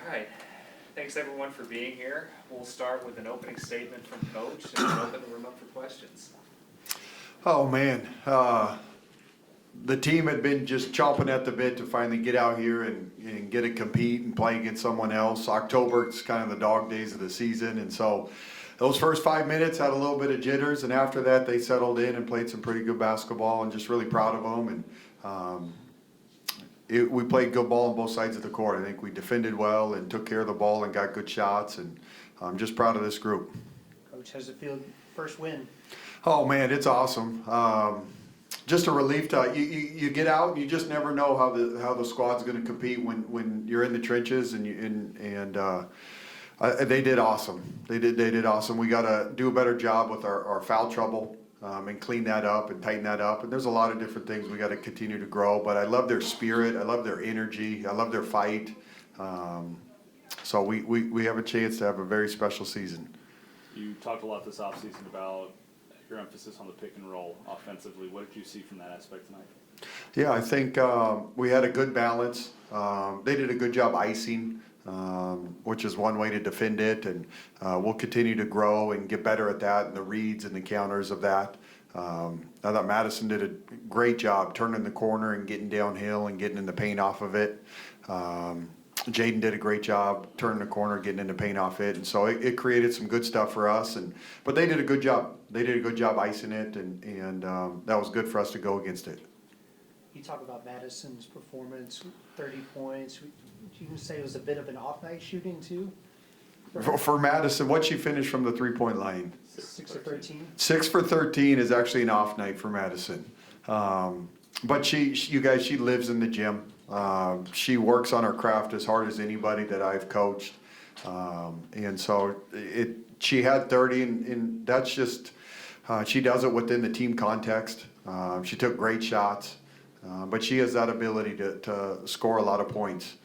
right. Thanks everyone for being here. We'll start with an opening statement from Coach and then open the room up for questions. Oh man, the team had been just chomping at the bit to finally get out here and get to compete and play against someone else. October, it's kind of the dog days of the season, and so those first 5 minutes had a little bit of jitters, and after that they settled in and played some pretty good basketball, and just really proud of them. And we played good ball on both sides of the court. I think we defended well and took care of the ball and got good shots, and I'm just proud of this group. Coach, how's it feel? First win. Oh man, it's awesome. Just a relief to you get out and you just never know how the squad's going to compete when you're in the trenches and they did awesome. They did awesome. We got to do a better job with our foul trouble and clean that up and tighten that up. And there's a lot of different things we got to continue to grow. But I love their spirit. I love their energy. I love their fight. So we have a chance to have a very special season. You talked a lot this offseason about your emphasis on the pick and roll offensively. What did you see from that aspect tonight? Yeah, I think we had a good balance. They did a good job icing, which is one way to defend it, and we'll continue to grow and get better at that and the reads and the counters of that. I thought Madison did a great job turning the corner and getting downhill and getting in the paint off of it. Jaden did a great job turning the corner, getting in the paint off it, and so it created some good stuff for us. But they did a good job. They did a good job icing it, and that was good for us to go against it. You talk about Madison's performance, 30 points. Would you say it was a bit of an off-night shooting too? For Madison, what she finished from the three-point line? 6 for 13. 6 for 13 is actually an off night for Madison. But she lives in the gym. She works on her craft as hard as anybody that I've coached. And so she had 30, and that's just, she does it within the team context. She took great shots, but she has that ability to score a lot of points.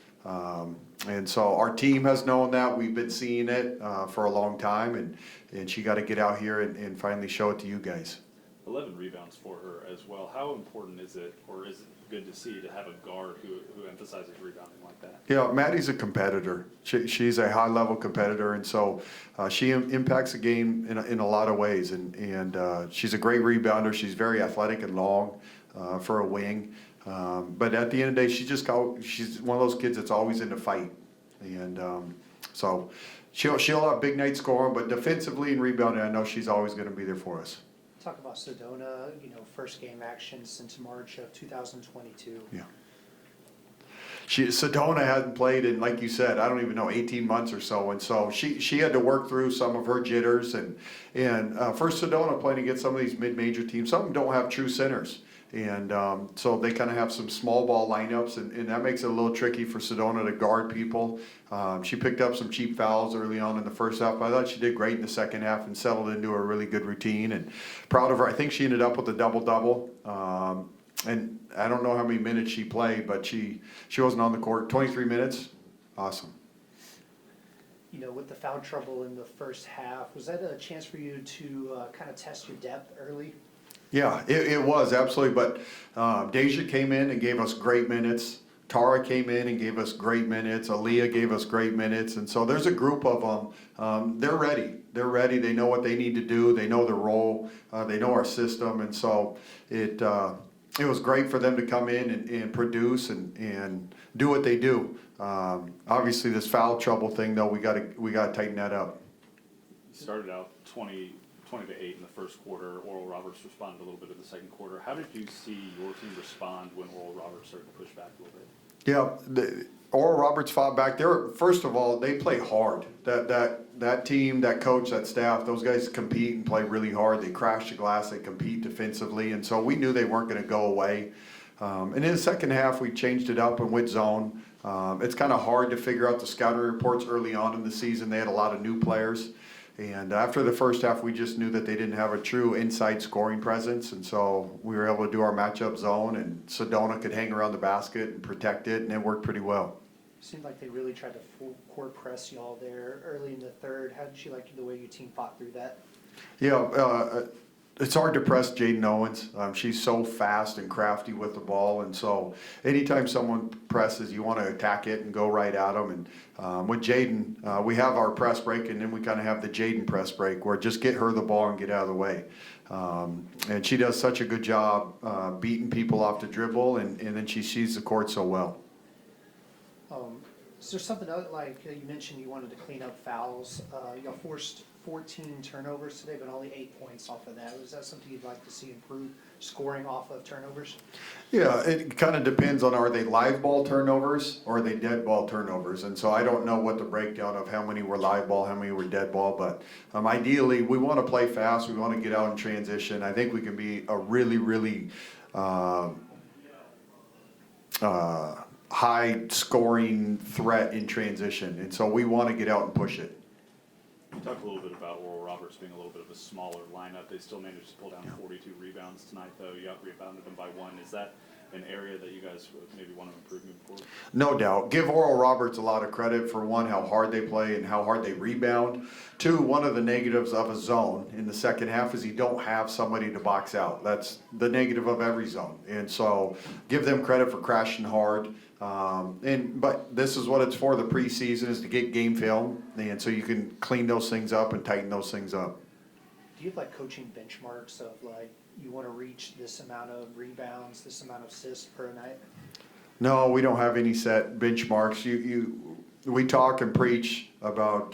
And so our team has known that. We've been seeing it for a long time, and she got to get out here and finally show it to you guys. 11 rebounds for her as well. How important is it, or is it good to see, to have a guard who emphasizes rebounding like that? Yeah, Maddie's a competitor. She's a high-level competitor, and so she impacts the game in a lot of ways. And she's a great rebounder. She's very athletic and long for a wing. But at the end of the day, she's one of those kids that's always in the fight. And so she'll have big night scoring, but defensively and rebounding, I know she's always going to be there for us. Talk about Sedona, first game action since March of 2022. Yeah. Sedona hadn't played in, like you said, I don't even know, 18 months or so, and so she had to work through some of her jitters, and for Sedona playing against some of these mid-major teams, some of them don't have true centers, and so they kind of have some small ball lineups, and that makes it a little tricky for Sedona to guard people. She picked up some cheap fouls early on in the first half, but I thought she did great in the second half and settled into a really good routine, and proud of her. I think she ended up with a double-double. And I don't know how many minutes she played, but she wasn't on the court. 23 minutes, awesome. With the foul trouble in the first half, was that a chance for you to kind of test your depth early? Yeah, it was, absolutely. But Deja came in and gave us great minutes. Tara came in and gave us great minutes. Aaliyah gave us great minutes. And so there's a group of them. They're ready. They're ready. They know what they need to do. They know their role. They know our system. And so it was great for them to come in and produce and do what they do. Obviously, this foul trouble thing, though, we got to tighten that up. You started out 20-8 in the first quarter. Oral Roberts responded a little bit in the second quarter. How did you see your team respond when Oral Roberts started to push back a little bit? Yeah, Oral Roberts fought back. First of all, they play hard. That team, that coach, that staff, those guys compete and play really hard. They crash the glass. They compete defensively, and so we knew they weren't going to go away. And in the second half, we changed it up and went zone. It's kind of hard to figure out the scouting reports early on in the season. They had a lot of new players. And after the first half, we just knew that they didn't have a true inside scoring presence, and so we were able to do our matchup zone, and Sedona could hang around the basket and protect it, and it worked pretty well. Seemed like they really tried to full court press y'all there early in the third. How did you like the way your team fought through that? Yeah, it's hard to press Jaden Owens. She's so fast and crafty with the ball, and so anytime someone presses, you want to attack it and go right at them. And with Jaden, we have our press break, and then we kind of have the Jaden press break, where just get her the ball and get out of the way. And she does such a good job beating people off the dribble, and then she sees the court so well. Is there something else, like you mentioned you wanted to clean up fouls? Y'all forced 14 turnovers today, but only 8 points off of that. Is that something you'd like to see improve, scoring off of turnovers? Yeah, it kind of depends on, are they live ball turnovers or are they dead ball turnovers? And so I don't know what the breakdown of how many were live ball, how many were dead ball, but ideally we want to play fast, we want to get out in transition. I think we can be a really, really high scoring threat in transition, and so we want to get out and push it. You talked a little bit about Oral Roberts being a little bit of a smaller lineup. They still managed to pull down 42 rebounds tonight, though. You out rebounded them by 1. Is that an area that you guys would maybe want to improve moving forward? No doubt. Give Oral Roberts a lot of credit for, one, how hard they play and how hard they rebound. 2, one of the negatives of a zone in the second half is you don't have somebody to box out. That's the negative of every zone. And so give them credit for crashing hard. But this is what it's for, the preseason, is to get game film, and so you can clean those things up and tighten those things up. Do you have like coaching benchmarks of like, you want to reach this amount of rebounds, this amount of assists per night? No, we don't have any set benchmarks. We talk and preach about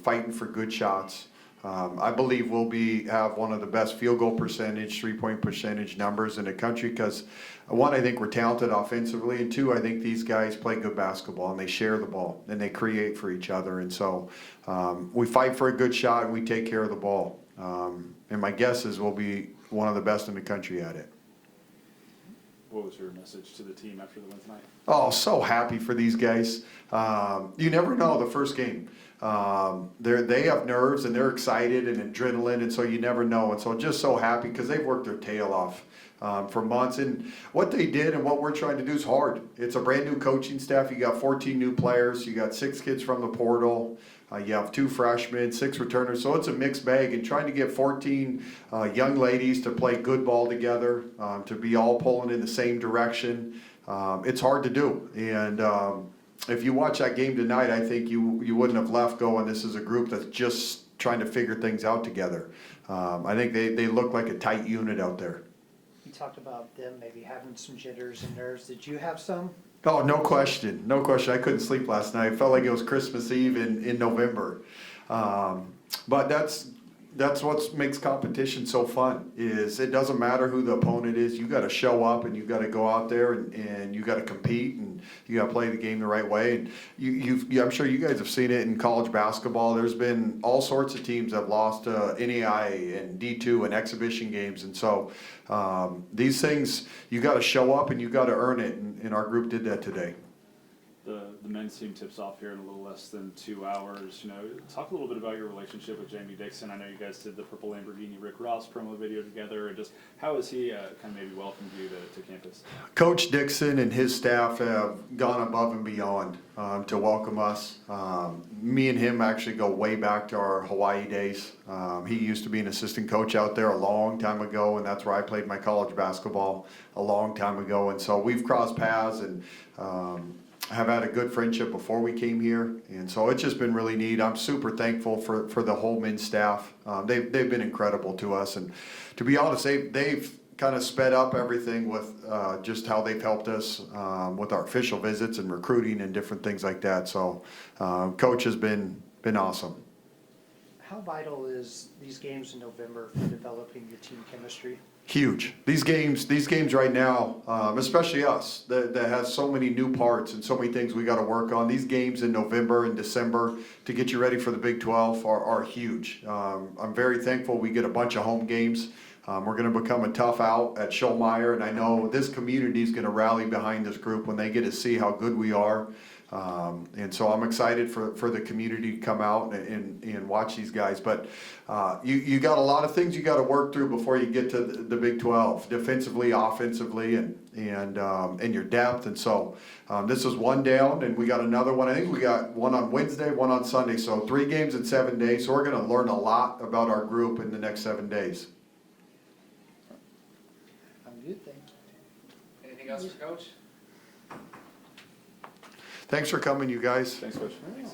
fighting for good shots. I believe we'll have one of the best field goal percentage, 3-point percentage numbers in the country because, 1, I think we're talented offensively, and 2, I think these guys play good basketball and they share the ball and they create for each other. And so we fight for a good shot and we take care of the ball. And my guess is we'll be one of the best in the country at it. What was your message to the team after the win tonight? Oh, so happy for these guys. You never know the first game. They have nerves and they're excited and adrenaline, and so you never know. And so just so happy because they've worked their tail off for months. And what they did and what we're trying to do is hard. It's a brand new coaching staff. You got 14 new players. You got 6 kids from the portal. You have 2 freshmen, 6 returners. So it's a mixed bag. And trying to get 14 young ladies to play good ball together, to be all pulling in the same direction, it's hard to do. And if you watch that game tonight, I think you wouldn't have left going, this is a group that's just trying to figure things out together. I think they look like a tight unit out there. You talked about them maybe having some jitters and nerves. Did you have some? Oh, no question. No question. I couldn't sleep last night. It felt like it was Christmas Eve in November. But that's what makes competition so fun, is it doesn't matter who the opponent is. You got to show up and you got to go out there and you got to compete and you got to play the game the right way. And I'm sure you guys have seen it in college basketball. There's been all sorts of teams that have lost NAIA and D2 and exhibition games. And so these things, you got to show up and you got to earn it. And our group did that today. The men's team tips off here in a little less than 2 hours. You know, talk a little bit about your relationship with Jamie Dixon. I know you guys did the Purple Lamborghini Rick Ross promo video together, and just how has he kind of maybe welcomed you to campus? Coach Dixon and his staff have gone above and beyond to welcome us. Me and him actually go way back to our Hawaii days. He used to be an assistant coach out there a long time ago, and that's where I played my college basketball a long time ago. And so we've crossed paths and have had a good friendship before we came here, and so it's just been really neat. I'm super thankful for the whole men's staff. They've been incredible to us, and to be honest, they've kind of sped up everything with just how they've helped us with our official visits and recruiting and different things like that. So Coach has been awesome. How vital is these games in November for developing your team chemistry? Huge. These games right now, especially us, that has so many new parts and so many things we got to work on. These games in November and December to get you ready for the Big 12 are huge. I'm very thankful we get a bunch of home games. We're going to become a tough out at Schollmeyer, and I know this community is going to rally behind this group when they get to see how good we are. And so I'm excited for the community to come out and watch these guys. But you got a lot of things you got to work through before you get to the Big 12, defensively, offensively, and your depth. And so this is one down, and we got another one. I think we got one on Wednesday, one on Sunday. So 3 games in 7 days. So we're going to learn a lot about our group in the next 7 days. Anything else for Coach? Thanks for coming, you guys. Thanks, Coach. Thanks.